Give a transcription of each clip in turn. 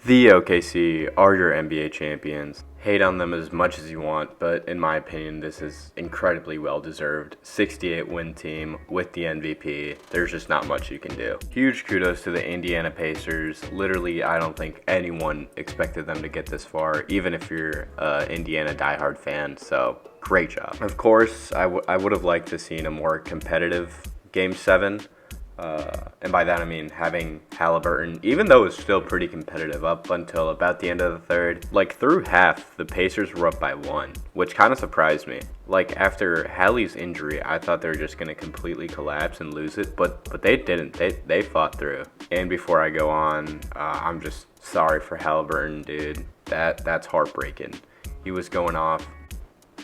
The OKC are your NBA champions. Hate on them as much as you want, but in my opinion, this is incredibly well deserved. 68 win team with the MVP. There's just not much you can do. Huge kudos to the Indiana Pacers. Literally, I don't think anyone expected them to get this far, even if you're an Indiana diehard fan. So, great job. Of course, I would have liked to seen a more competitive Game 7. And by that I mean having Halliburton, even though it was still pretty competitive up until about the end of the third, like through half, the Pacers were up by one, which kind of surprised me. Like after Hali's injury, I thought they were just going to completely collapse and lose it, but they didn't. They fought through. And before I go on, I'm just sorry for Halliburton, dude. That's heartbreaking. He was going off.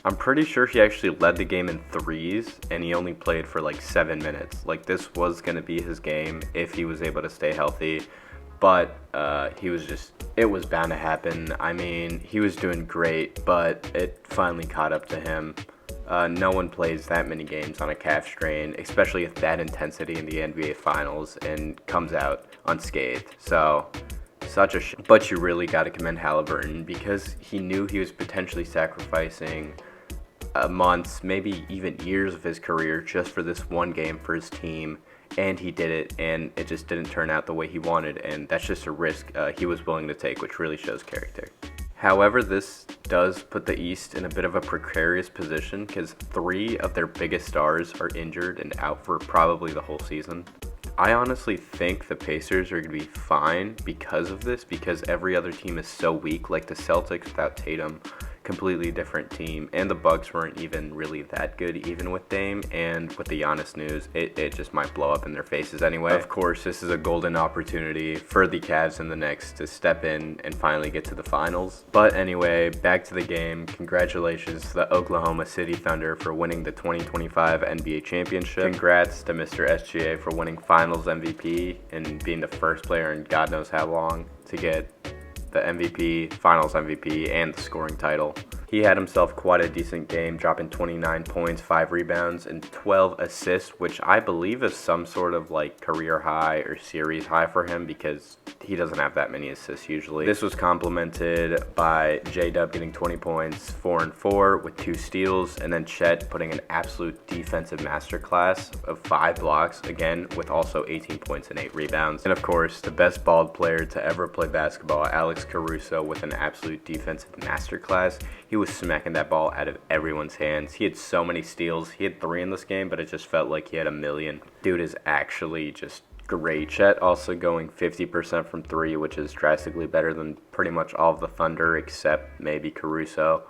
I'm pretty sure he actually led the game in threes, and he only played for like 7 minutes. Like, this was going to be his game if he was able to stay healthy, but it was bound to happen. I mean, he was doing great, but it finally caught up to him. No one plays that many games on a calf strain, especially at that intensity in the NBA Finals, and comes out unscathed. So, but you really got to commend Halliburton because he knew he was potentially sacrificing months, maybe even years of his career just for this one game for his team, and he did it, and it just didn't turn out the way he wanted, and that's just a risk he was willing to take, which really shows character. However, this does put the East in a bit of a precarious position because 3 of their biggest stars are injured and out for probably the whole season. I honestly think the Pacers are going to be fine because of this, because every other team is so weak, like the Celtics without Tatum, completely different team, and the Bucks weren't even really that good even with Dame, and with the Giannis news, it just might blow up in their faces anyway. Of course, this is a golden opportunity for the Cavs and the Knicks to step in and finally get to the finals. But anyway, back to the game. Congratulations to the Oklahoma City Thunder for winning the 2025 NBA Championship. Congrats to Mr. SGA for winning Finals MVP and being the first player in God knows how long to get the MVP, Finals MVP, and the scoring title. He had himself quite a decent game, dropping 29 points, 5 rebounds, and 12 assists, which I believe is some sort of like career high or series high for him because he doesn't have that many assists usually. This was complemented by J-Dub getting 20 points, 4 and 4 with 2 steals, and then Chet putting an absolute defensive masterclass of 5 blocks, again with also 18 points and 8 rebounds. And of course, the best bald player to ever play basketball, Alex Caruso, with an absolute defensive masterclass. He was smacking that ball out of everyone's hands. He had so many steals. He had 3 in this game, but it just felt like he had a million. Dude is actually just great. Chet also going 50% from 3, which is drastically better than pretty much all of the Thunder except maybe Caruso.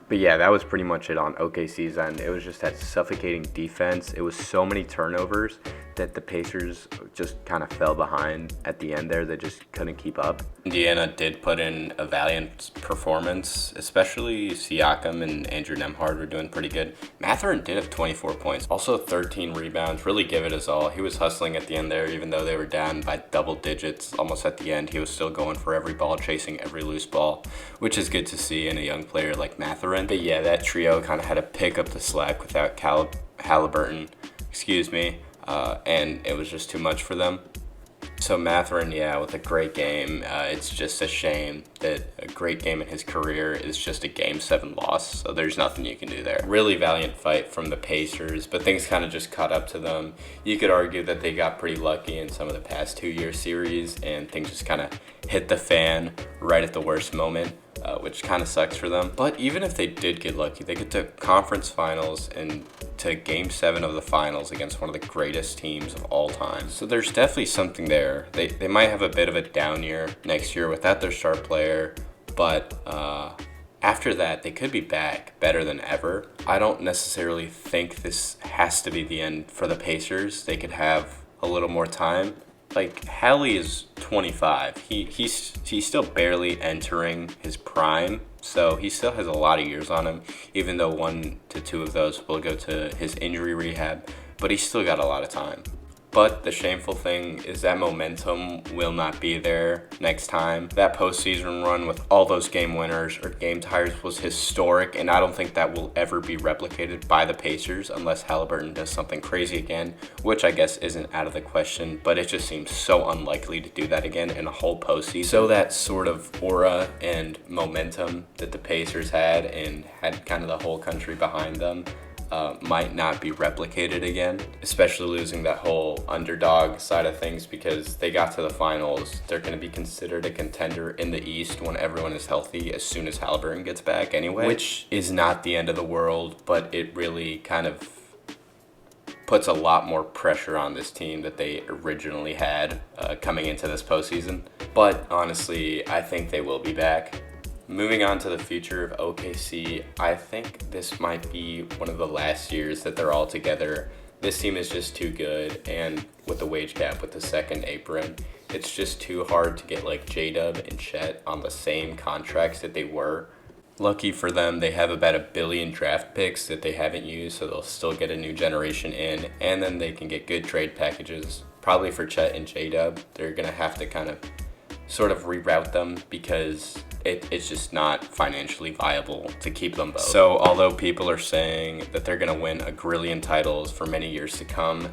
But yeah, that was pretty much it on OKC's end. It was just that suffocating defense. It was so many turnovers that the Pacers just kind of fell behind at the end there. They just couldn't keep up. Indiana did put in a valiant performance, especially Siakam and Andrew Nembhard were doing pretty good. Mathurin did have 24 points, also 13 rebounds, really give it his all. He was hustling at the end there, even though they were down by double digits almost at the end. He was still going for every ball, chasing every loose ball, which is good to see in a young player like Mathurin. But yeah, that trio kind of had to pick up the slack without Halliburton, and it was just too much for them. So Mathurin, yeah, with a great game. It's just a shame that a great game in his career is just a Game 7 loss, so there's nothing you can do there. Really valiant fight from the Pacers, but things kind of just caught up to them. You could argue that they got pretty lucky in some of the past 2-year series, and things just kind of hit the fan right at the worst moment. Which kind of sucks for them. But even if they did get lucky, they get to conference finals and to Game 7 of the finals against one of the greatest teams of all time. So there's definitely something there. They might have a bit of a down year next year without their star player, but after that, they could be back better than ever. I don't necessarily think this has to be the end for the Pacers. They could have a little more time. Like, Hali is 25. He's still barely entering his prime, so he still has a lot of years on him, even though 1 to 2 of those will go to his injury rehab, but he's still got a lot of time. But the shameful thing is that momentum will not be there next time. That postseason run with all those game winners or game tiers was historic, and I don't think that will ever be replicated by the Pacers unless Halliburton does something crazy again, which I guess isn't out of the question, but it just seems so unlikely to do that again in a whole postseason. So that sort of aura and momentum that the Pacers had and had kind of the whole country behind them might not be replicated again, especially losing that whole underdog side of things, because they got to the finals. They're going to be considered a contender in the East when everyone is healthy as soon as Halliburton gets back anyway, which is not the end of the world, but it really kind of puts a lot more pressure on this team that they originally had coming into this postseason. But honestly, I think they will be back. Moving on to the future of OKC, I think this might be one of the last years that they're all together. This team is just too good, and with the wage cap with the second apron, it's just too hard to get like J-Dub and Chet on the same contracts that they were. Lucky for them, they have about $1 billion draft picks that they haven't used, so they'll still get a new generation in, and then they can get good trade packages. Probably for Chet and J-Dub, they're going to have to kind of sort of reroute them because it's just not financially viable to keep them both. So although people are saying that they're going to win a grillion titles for many years to come,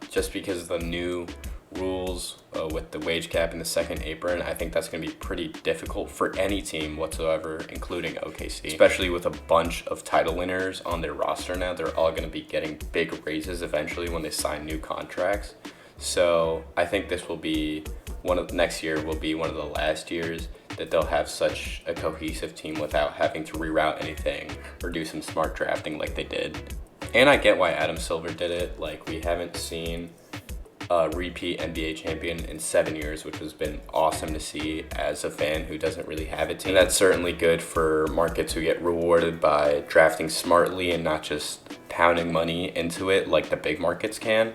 just because of the new rules with the wage cap and the second apron, I think that's going to be pretty difficult for any team whatsoever, including OKC. Especially with a bunch of title winners on their roster now, they're all going to be getting big raises eventually when they sign new contracts. So I think this will be next year will be one of the last years that they'll have such a cohesive team without having to reroute anything or do some smart drafting like they did. And I get why Adam Silver did it. Like, we haven't seen a repeat NBA champion in 7 years, which has been awesome to see as a fan who doesn't really have a team. And that's certainly good for markets who get rewarded by drafting smartly and not just pounding money into it like the big markets can.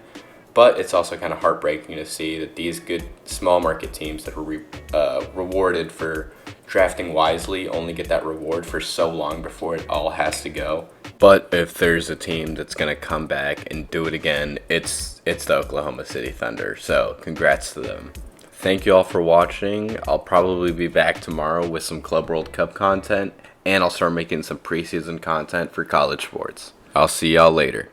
But it's also kind of heartbreaking to see that these good small market teams that are rewarded for drafting wisely only get that reward for so long before it all has to go. But if there's a team that's going to come back and do it again, it's the Oklahoma City Thunder. So congrats to them. Thank you all for watching. I'll probably be back tomorrow with some Club World Cup content, and I'll start making some preseason content for college sports. I'll see y'all later.